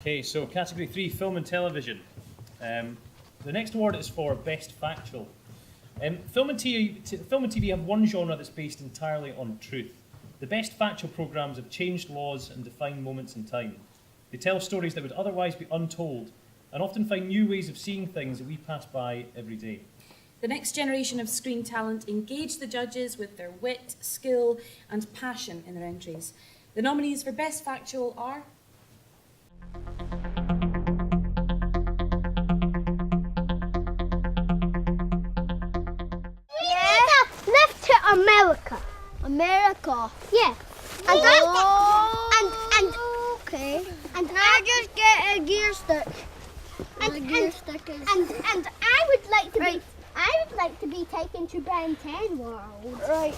Okay, so category 3, film and television. The next award is for Best Factual. Film and TV have one genre that's based entirely on truth. The best factual programmes have changed laws and defined moments in time. They tell stories that would otherwise be untold and often find new ways of seeing things that we pass by every day. The next generation of screen talent engaged the judges with their wit, skill and passion in their entries. The nominees for Best Factual are... Left to America. America. Yeah. And Okay. and Can I just get a gear stick? and I would like to Right. be taken to Ben 10 World. Right.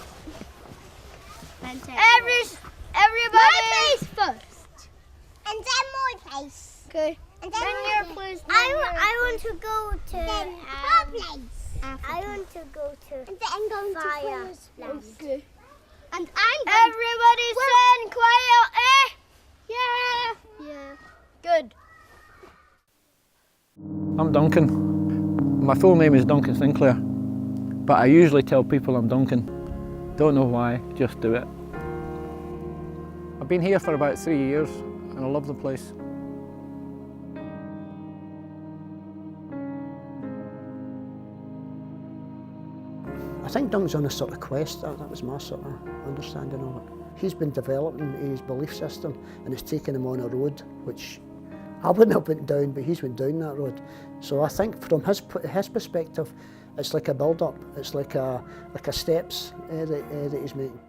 Ben 10 Everybody. My place first. And then my place. Okay. And then your place. I want to go to then our place. I want to go to and then go to Fireland. Okay. And I'm going Everybody stand quiet. Yeah. Yeah. Good. I'm Duncan. My full name is Duncan Sinclair, but I usually tell people I'm Duncan. Don't know why, just do it. I've been here for about 3 years and I love the place. I think Duncan's on a sort of quest, that was my sort of understanding of it. He's been developing his belief system and it's taken him on a road which I wouldn't have went down, but he's went down that road. So I think from his perspective, it's like a build-up, it's like a steps that he's making.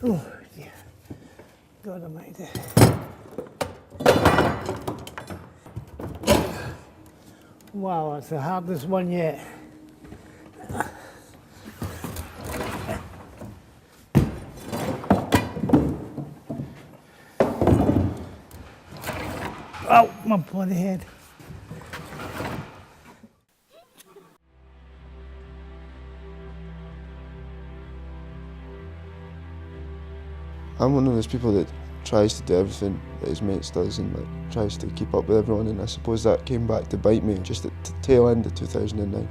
Oh dear, God almighty. Wow, that's the hardest one yet. Oh, my bloody head. I'm one of those people that tries to do everything that his mates does and tries to keep up with everyone, and I suppose that came back to bite me just at the tail end of 2009.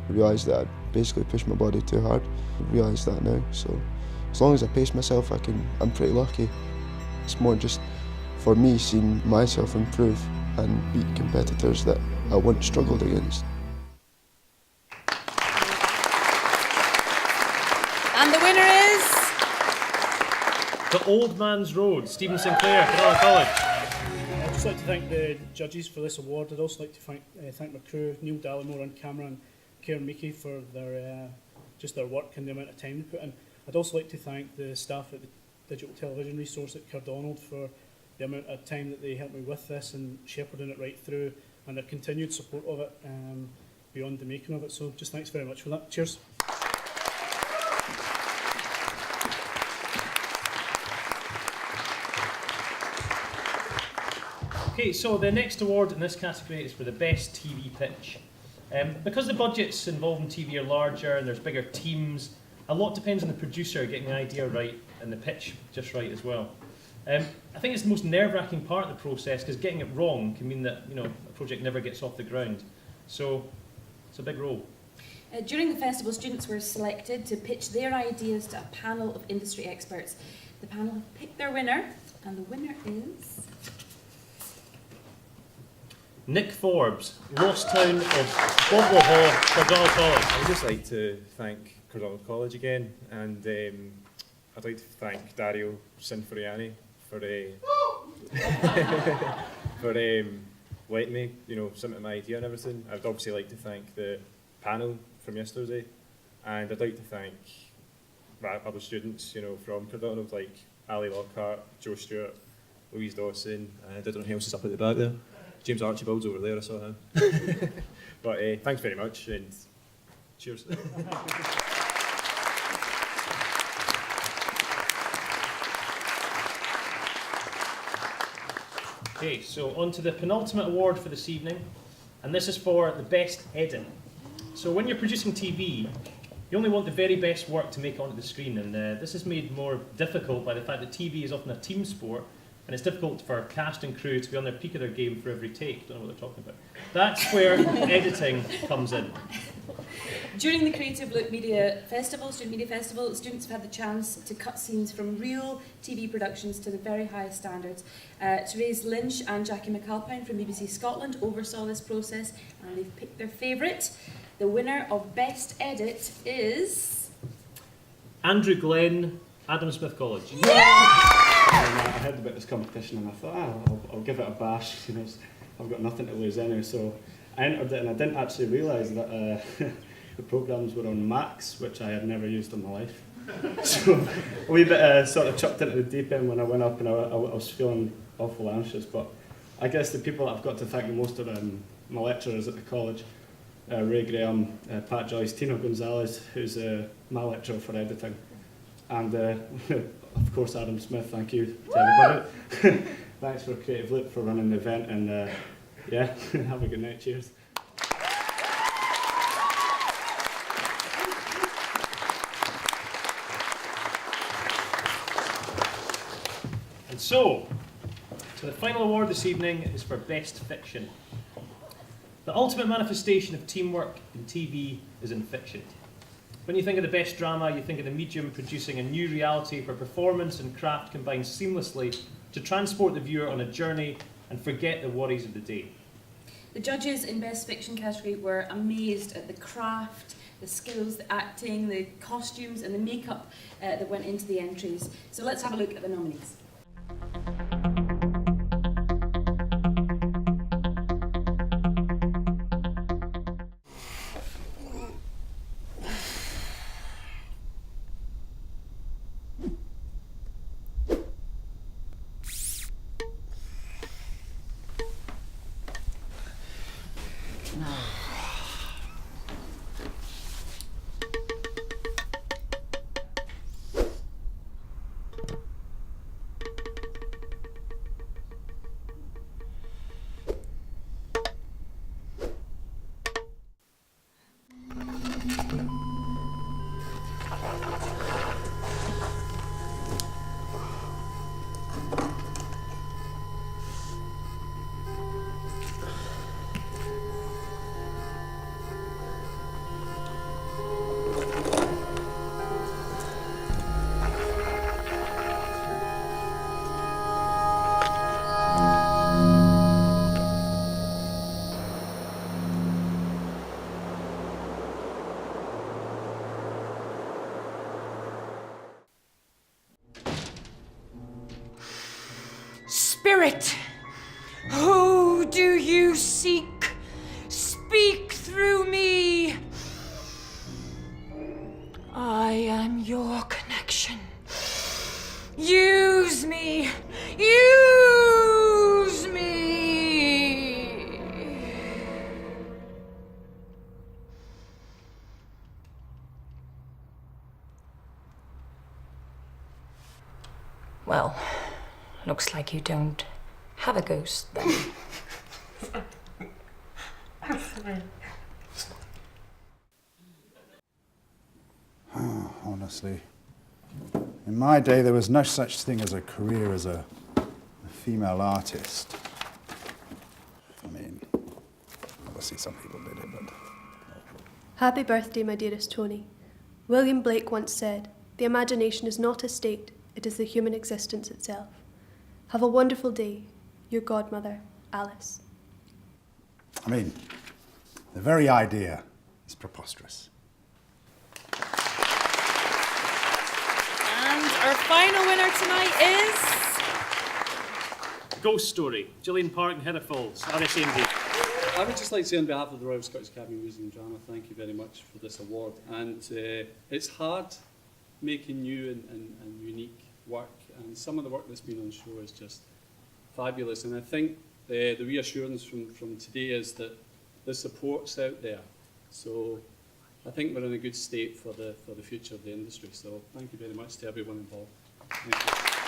I realised that I'd basically pushed my body too hard. I realise that now, so as long as I pace myself, I'm pretty lucky. It's more just for me seeing myself improve and beat competitors that I once struggled against. And the winner is... The Old Man's Road, Stephen Sinclair, Connolly College. I'd just like to thank the judges for this award. I'd also like to thank my crew, Neil Dallimore on camera and Kieran Meekie for their work and the amount of time they put in. I'd also like to thank the staff at the Digital Television Resource at Cardonald for the amount of time that they helped me with this and shepherding it right through, and their continued support of it beyond the making of it. So just thanks very much for that. Cheers. Okay, so the next award in this category is for the best TV pitch. Because the budgets involved in TV are larger and there's bigger teams, a lot depends on the producer getting the idea right and the pitch just right as well. I think it's the most nerve-wracking part of the process because getting it wrong can mean that a project never gets off the ground. So it's a big role. During the festival, students were selected to pitch their ideas to a panel of industry experts. The panel have picked their winner, and the winner is... Nick Forbes, Lost Town of Bognor Hall, Cardonald College. I would just like to thank Cardonald College again, and I'd like to thank Dario Sinforiani for letting me, submit my idea and everything. I'd obviously like to thank the panel from yesterday, and I'd like to thank other students, from Cardonald, like Ali Lockhart, Joe Stewart, Louise Dawson, and I don't know who else is up at the back there. James Archibald's over there, I saw him. But thanks very much, and cheers. Okay, so on to the penultimate award for this evening, and this is for the best heading. So when you're producing TV, You only want the very best work to make it onto the screen, and this is made more difficult by the fact that TV is often a team sport, and it's difficult for cast and crew to be on their peak of their game for every take. Don't know what they're talking about. That's where editing comes in. During the Creative Look Media Festival, Student Media Festival, students have had the chance to cut scenes from real TV productions to the very highest standards. Therese Lynch and Jackie McAlpine from BBC Scotland oversaw this process, and they've picked their favourite. The winner of Best Edit is... Andrew Glenn, Adam Smith College. And I heard about this competition and I thought, I'll give it a bash. You know, I've got nothing to lose anyway. So I entered it and I didn't actually realise that the programmes were on Macs, which I had never used in my life. So a wee bit sort of chucked into the deep end when I went up, and I was feeling awful anxious. But I guess the people that I've got to thank the most are my lecturers at the college. Ray Graham, Pat Joyce, Tino Gonzalez, who's my lecturer for editing, and of course Adam Smith. Thank you to everybody. Thanks for Creative Loop for running the event, and yeah, have a good night. Cheers. And so the final award this evening is for Best Fiction. The ultimate manifestation of teamwork in TV is in fiction. When you think of the best drama, you think of the medium producing a new reality where performance and craft combine seamlessly to transport the viewer on a journey and forget the worries of the day. The judges in Best Fiction category were amazed at the craft, the skills, the acting, the costumes and the makeup that went into the entries. So let's have a look at the nominees. Spirit, who do you seek? Speak through me. I am your connection. Use me. Use me. Well, looks like you don't have a ghost then. Honestly, in my day there was no such thing as a career as a female artist. I mean, obviously some people did it, but... Happy birthday, my dearest Tony. William Blake once said, "The imagination is not a state, it is the human existence itself." Have a wonderful day. Your godmother, Alice. I mean, the very idea is preposterous. And our final winner tonight is... Ghost Story, Gillian Park and Heather Falls, RSMD. I would just like to say on behalf of the Royal Scottish Academy of Music and Drama, thank you very much for this award. And it's hard making new and unique work, and some of the work that's been on show is just fabulous. And I think the reassurance from today is that the support's out there. So I think we're in a good state for the future of the industry. So thank you very much to everyone involved. Thank you.